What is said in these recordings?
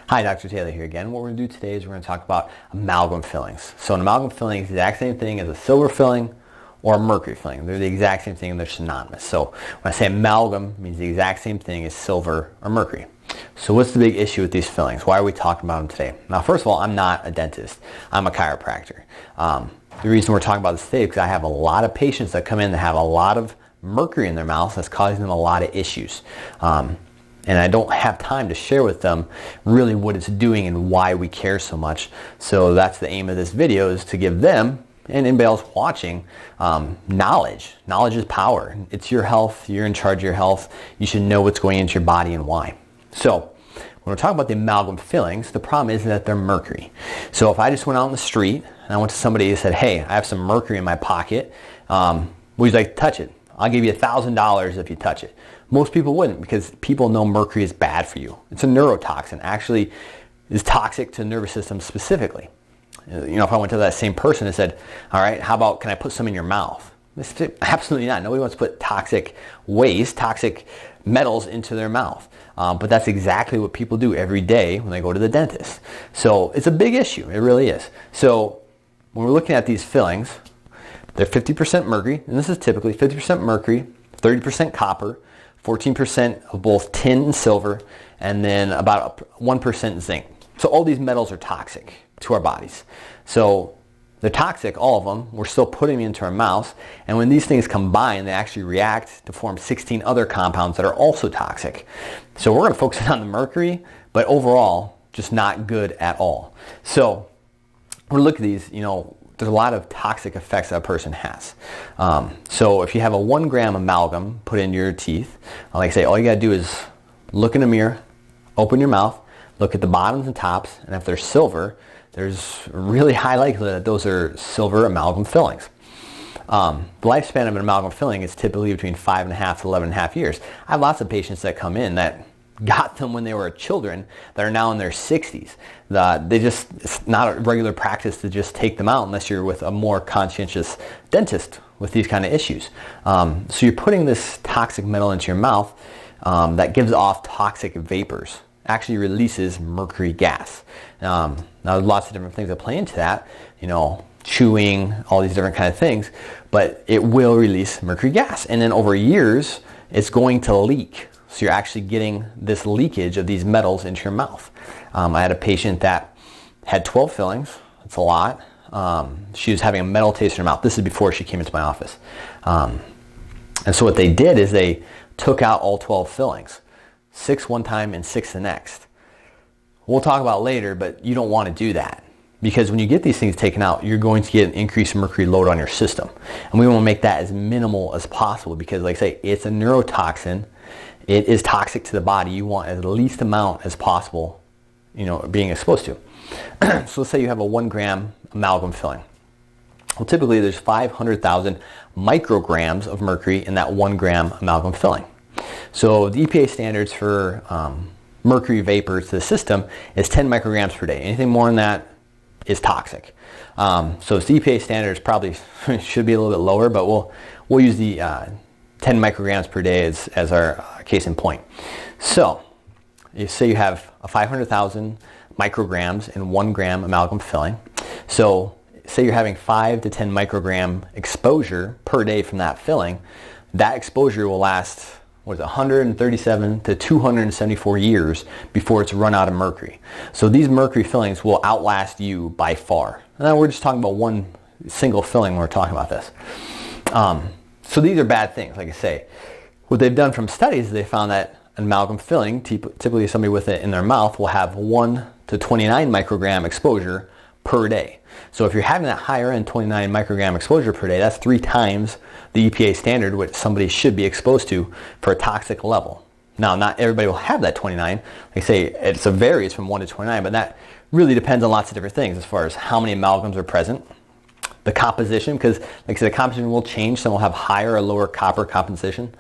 Hi, Dr. Taylor here again. What we're going to do today is we're going to talk about amalgam fillings. So an amalgam filling is the exact same thing as a silver filling or a mercury filling. They're the exact same thing and they're synonymous. So when I say amalgam, it means the exact same thing as silver or mercury. So what's the big issue with these fillings? Why are we talking about them today? Now, first of all, I'm not a dentist. I'm a chiropractor. The reason we're talking about this today is because I have a lot of patients that come in that have a lot of mercury in their mouth that's causing them a lot of issues. And I don't have time to share with them really what it's doing and why we care so much. So that's the aim of this video, is to give them and anybody else watching knowledge. Knowledge is power. It's your health. You're in charge of your health. You should know what's going into your body and why. So when we're talking about the amalgam fillings, the problem is that they're mercury. So if I just went out in the street and I went to somebody and said, hey, I have some mercury in my pocket, would you like to touch it? I'll give you $1,000 if you touch it. Most people wouldn't, because people know mercury is bad for you. It's a neurotoxin. Actually, is toxic to the nervous system specifically. You know, if I went to that same person and said, all right, how about, can I put some in your mouth? Absolutely not. Nobody wants to put toxic waste, toxic metals into their mouth. But that's exactly what people do every day when they go to the dentist. So it's a big issue. It really is. So when we're looking at these fillings, they're 50% mercury, and this is typically 50% mercury, 30% copper, 14% of both tin and silver, and then about 1% zinc. So all these metals are toxic to our bodies. So they're toxic, all of them. We're still putting them into our mouths, and when these things combine, they actually react to form 16 other compounds that are also toxic. So we're going to focus on the mercury, but overall, just not good at all. So when we look at these, you know, there's a lot of toxic effects that a person has. So if you have a 1 gram amalgam put into your teeth, like I say, all you got to do is look in a mirror, open your mouth, look at the bottoms and tops, and if they're silver, there's a really high likelihood that those are silver amalgam fillings. The lifespan of an amalgam filling is typically between 5.5 to 11.5 years. I have lots of patients that come in that got them when they were children that are now in their 60s. It's not a regular practice to just take them out unless you're with a more conscientious dentist with these kind of issues. So you're putting this toxic metal into your mouth that gives off toxic vapors, actually releases mercury gas. Now there's lots of different things that play into that, you know, chewing, all these different kind of things, but it will release mercury gas. And then over years, it's going to leak. So you're actually getting this leakage of these metals into your mouth. I had a patient that had 12 fillings. That's a lot. She was having a metal taste in her mouth. This is before she came into my office. And so what they did is they took out all 12 fillings, 6 one time and 6 the next. We'll talk about later, but you don't want to do that, because when you get these things taken out, you're going to get an increased mercury load on your system. And we want to make that as minimal as possible, because like I say, it's a neurotoxin. It is toxic to the body. You want as least amount as possible, you know, being exposed to. So let's say you have a 1 gram amalgam filling. Well, typically there's 500,000 micrograms of mercury in that 1 gram amalgam filling. So the EPA standards for mercury vapors to the system is 10 micrograms per day. Anything more than that is toxic. So the EPA standards probably should be a little bit lower, but we'll use the 10 micrograms per day as our case in point. So you say you have a 500,000 micrograms in 1 gram amalgam filling. So say you're having 5 to 10 microgram exposure per day from that filling. That exposure will last 137 to 274 years before it's run out of mercury. So these mercury fillings will outlast you by far. And we're just talking about one single filling when we're talking about this. So these are bad things, like I say. What they've done from studies is they found that an amalgam filling, typically somebody with it in their mouth, will have 1 to 29 microgram exposure per day. So if you're having that higher end 29 microgram exposure per day, that's 3 times the EPA standard, which somebody should be exposed to for a toxic level. Now, not everybody will have that 29. Like I say, it varies from 1 to 29, but that really depends on lots of different things as far as how many amalgams are present, the composition, because like I said, the composition will change. Some will have higher or lower copper composition.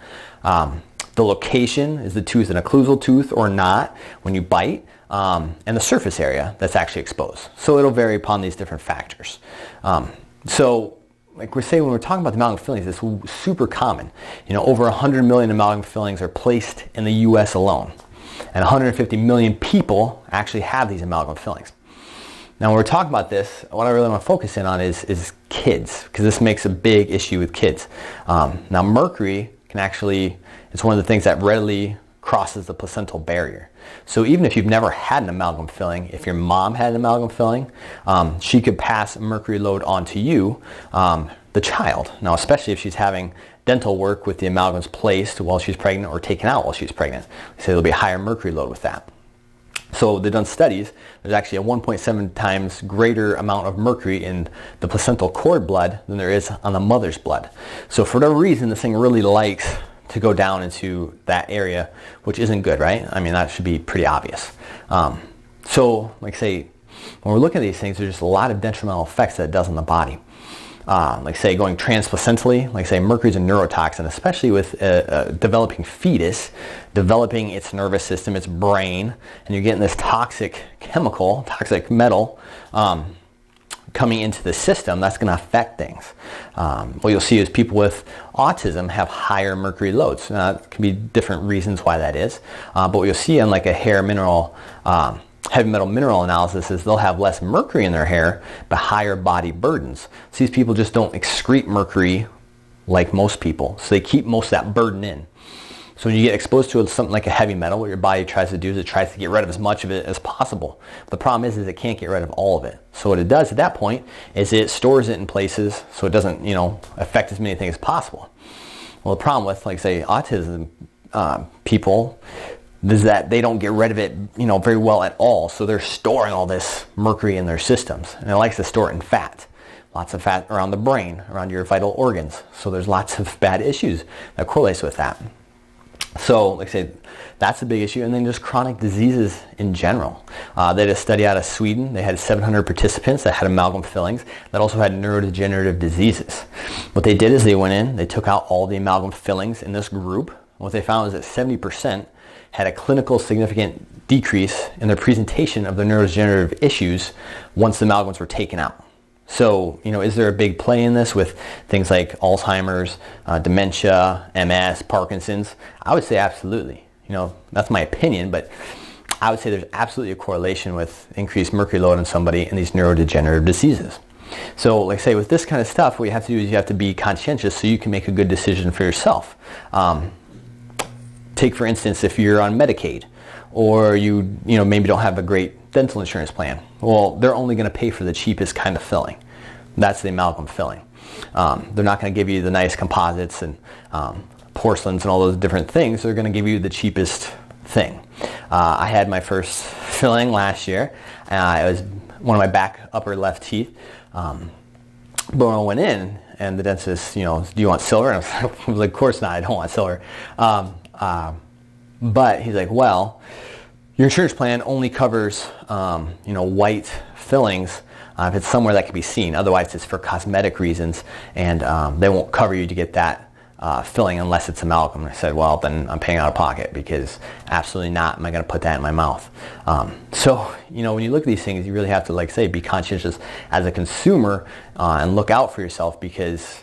The location, is the tooth an occlusal tooth or not when you bite, and the surface area that's actually exposed. So it'll vary upon these different factors. So like we're saying, when we're talking about the amalgam fillings, it's super common. You know, over 100 million amalgam fillings are placed in the U.S. alone. And 150 million people actually have these amalgam fillings. Now, when we're talking about this, what I really want to focus in on is kids, because this makes a big issue with kids. Now, mercury can actually, it's one of the things that readily crosses the placental barrier. So even if you've never had an amalgam filling, if your mom had an amalgam filling, she could pass a mercury load on to you, the child. Now, especially if she's having dental work with the amalgams placed while she's pregnant or taken out while she's pregnant. So there'll be a higher mercury load with that. So they've done studies. There's actually a 1.7 times greater amount of mercury in the placental cord blood than there is on the mother's blood. So for whatever reason, this thing really likes to go down into that area, which isn't good, right? I mean, that should be pretty obvious. So, like say, when we're looking at these things, there's just a lot of detrimental effects that it does on the body. Like say going transplacentally, like say mercury is a neurotoxin, especially with a developing fetus, developing its nervous system, its brain, and you're getting this toxic chemical, toxic metal coming into the system. That's going to affect things. What you'll see is people with autism have higher mercury loads. Now, it can be different reasons why that is, but what you'll see in like a hair mineral heavy metal mineral analysis is they'll have less mercury in their hair, but higher body burdens. So these people just don't excrete mercury like most people. So they keep most of that burden in. So when you get exposed to something like a heavy metal, what your body tries to do is it tries to get rid of as much of it as possible. The problem is it can't get rid of all of it. So what it does at that point is it stores it in places so it doesn't, affect as many things as possible. Well, the problem with, like say, autism people is that they don't get rid of it, very well at all. So they're storing all this mercury in their systems, and it likes to store it in fat. Lots of fat around the brain, around your vital organs. So there's lots of bad issues that correlates with that. So, like I said, that's a big issue. And then just chronic diseases in general. They did a study out of Sweden. They had 700 participants that had amalgam fillings that also had neurodegenerative diseases. What they did is they went in, they took out all the amalgam fillings in this group. What they found is that 70% had a clinical significant decrease in their presentation of the neurodegenerative issues once the amalgams were taken out. So, is there a big play in this with things like Alzheimer's, dementia, MS, Parkinson's? I would say absolutely. That's my opinion, but I would say there's absolutely a correlation with increased mercury load on somebody and these neurodegenerative diseases. So, like I say, with this kind of stuff, what you have to do is you have to be conscientious so you can make a good decision for yourself. Take, for instance, if you're on Medicaid or you maybe don't have a great dental insurance plan. Well, they're only going to pay for the cheapest kind of filling. That's the amalgam filling. They're not going to give you the nice composites and porcelains and all those different things. They're going to give you the cheapest thing. I had my first filling last year. It was one of my back upper left teeth. But when I went in and the dentist, do you want silver? And I was like, of course not, I don't want silver. But he's like, well, your insurance plan only covers, white fillings if it's somewhere that can be seen. Otherwise, it's for cosmetic reasons, and they won't cover you to get that filling unless it's amalgam. And I said, well, then I'm paying out of pocket because absolutely not am I going to put that in my mouth. So, when you look at these things, you really have to, like say, be conscientious as a consumer and look out for yourself because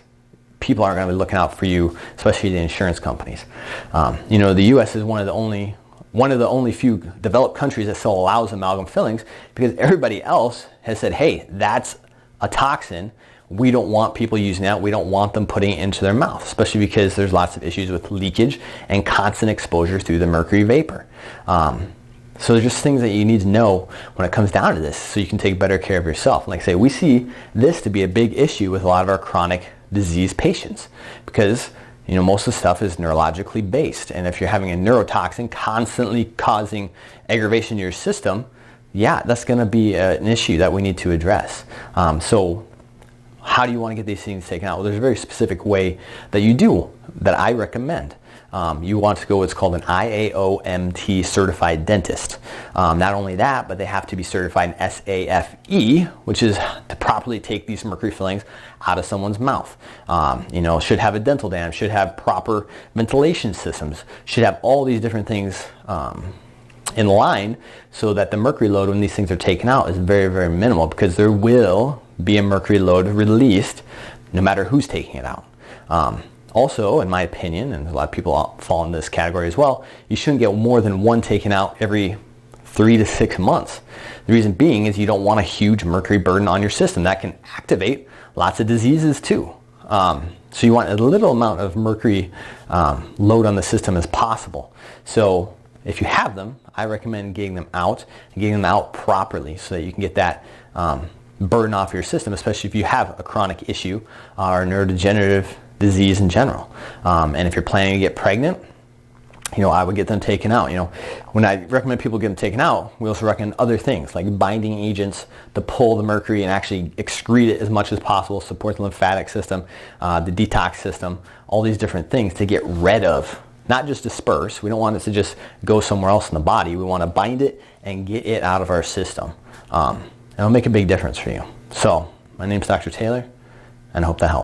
people aren't going to be looking out for you, especially the insurance companies. The U.S. is one of the only few developed countries that still allows amalgam fillings because everybody else has said, hey, that's a toxin. We don't want people using that. We don't want them putting it into their mouth, especially because there's lots of issues with leakage and constant exposure through the mercury vapor. So there's just things that you need to know when it comes down to this so you can take better care of yourself. Like I say, we see this to be a big issue with a lot of our chronic disease patients because most of the stuff is neurologically based, and if you're having a neurotoxin constantly causing aggravation in your system, that's going to be an issue that we need to address. So how do you want to get these things taken out? Well, there's a very specific way that you do that I recommend. You want to go what's called an IAOMT certified dentist. Not only that, but they have to be certified in SAFE, which is to properly take these mercury fillings out of someone's mouth. Should have a dental dam, should have proper ventilation systems, should have all these different things in line so that the mercury load when these things are taken out is very, very minimal because there will be a mercury load released no matter who's taking it out. Also, in my opinion, and a lot of people fall in this category as well, you shouldn't get more than one taken out every 3 to 6 months. The reason being is you don't want a huge mercury burden on your system. That can activate lots of diseases too. So you want a little amount of mercury load on the system as possible. So if you have them, I recommend getting them out and getting them out properly so that you can get that burden off your system, especially if you have a chronic issue or neurodegenerative disease in general. And if you're planning to get pregnant, I would get them taken out. When I recommend people get them taken out, we also recommend other things like binding agents to pull the mercury and actually excrete it as much as possible, support the lymphatic system, the detox system, all these different things to get rid of, not just disperse. We don't want it to just go somewhere else in the body. We want to bind it and get it out of our system. It'll make a big difference for you. So my name's Dr. Taylor, and I hope that helps.